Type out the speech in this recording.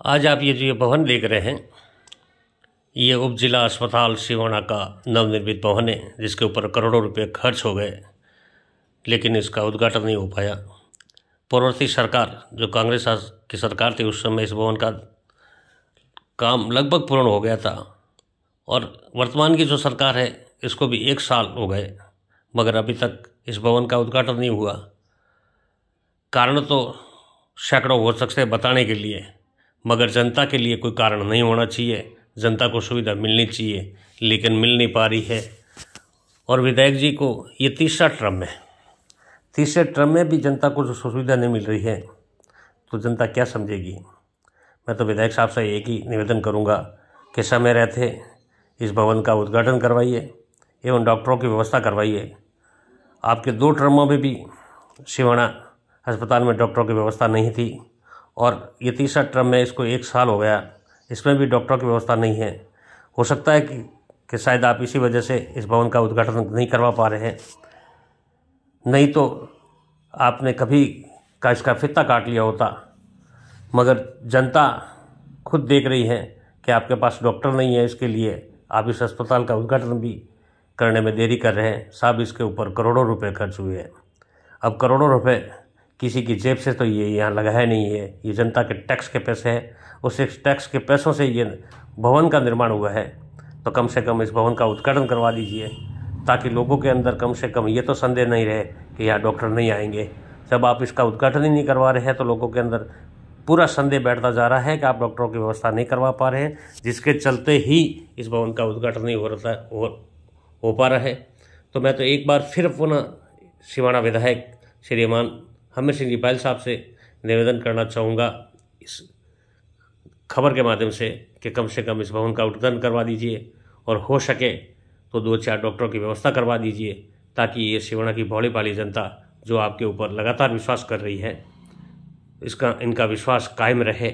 आज आप ये जो ये भवन देख रहे हैं, ये उप जिला अस्पताल सिवाना का नवनिर्मित भवन है, जिसके ऊपर करोड़ों रुपए खर्च हो गए, लेकिन इसका उद्घाटन नहीं हो पाया। पूर्ववर्ती सरकार, जो कांग्रेस की सरकार थी, उस समय इस भवन का काम लगभग पूर्ण हो गया था, और वर्तमान की जो सरकार है, इसको भी 1 साल हो गए, मगर अभी तक इस भवन का उद्घाटन नहीं हुआ। कारण तो सैकड़ों हो सकते हैं बताने के लिए, मगर जनता के लिए कोई कारण नहीं होना चाहिए। जनता को सुविधा मिलनी चाहिए, लेकिन मिल नहीं पा रही है। और विधायक जी को ये तीसरा टर्म है, तीसरे टर्म में भी जनता को जो सुविधा नहीं मिल रही है, तो जनता क्या समझेगी। मैं तो विधायक साहब से एक ही निवेदन करूंगा कि समय रहते इस भवन का उद्घाटन करवाइए एवं डॉक्टरों की व्यवस्था करवाइए। आपके 2 टर्मों में भी सिवाना अस्पताल में डॉक्टरों की व्यवस्था नहीं थी, और ये तीसरा टर्म में इसको 1 साल हो गया, इसमें भी डॉक्टरों की व्यवस्था नहीं है। हो सकता है कि शायद आप इसी वजह से इस भवन का उद्घाटन नहीं करवा पा रहे हैं, नहीं तो आपने कभी का इसका फित्ता काट लिया होता। मगर जनता खुद देख रही है कि आपके पास डॉक्टर नहीं है, इसके लिए आप इस अस्पताल का उद्घाटन भी करने में देरी कर रहे हैं। साहब, इसके ऊपर करोड़ों रुपए खर्च हुए हैं। अब करोड़ों रुपए किसी की जेब से तो ये यहाँ लगा है नहीं है, ये जनता के टैक्स के पैसे हैं। उस टैक्स के पैसों से ये भवन का निर्माण हुआ है, तो कम से कम इस भवन का उद्घाटन करवा दीजिए, ताकि लोगों के अंदर कम से कम ये तो संदेह नहीं रहे कि यहाँ डॉक्टर नहीं आएंगे। जब आप इसका उद्घाटन ही नहीं करवा रहे हैं, तो लोगों के अंदर पूरा संदेह बैठता जा रहा है कि आप डॉक्टरों की व्यवस्था नहीं करवा पा रहे हैं, जिसके चलते ही इस भवन का उद्घाटन नहीं हो पा रहा है। तो मैं तो एक बार फिर पुनः सिवाना विधायक श्रीमान हमीर सिंह जी बैल साहब से निवेदन करना चाहूँगा इस खबर के माध्यम से कि कम से कम इस भवन का उद्घाटन करवा दीजिए, और हो सके तो 2-4 डॉक्टरों की व्यवस्था करवा दीजिए, ताकि ये सिवाना की भोली भाली जनता जो आपके ऊपर लगातार विश्वास कर रही है, इनका विश्वास कायम रहे।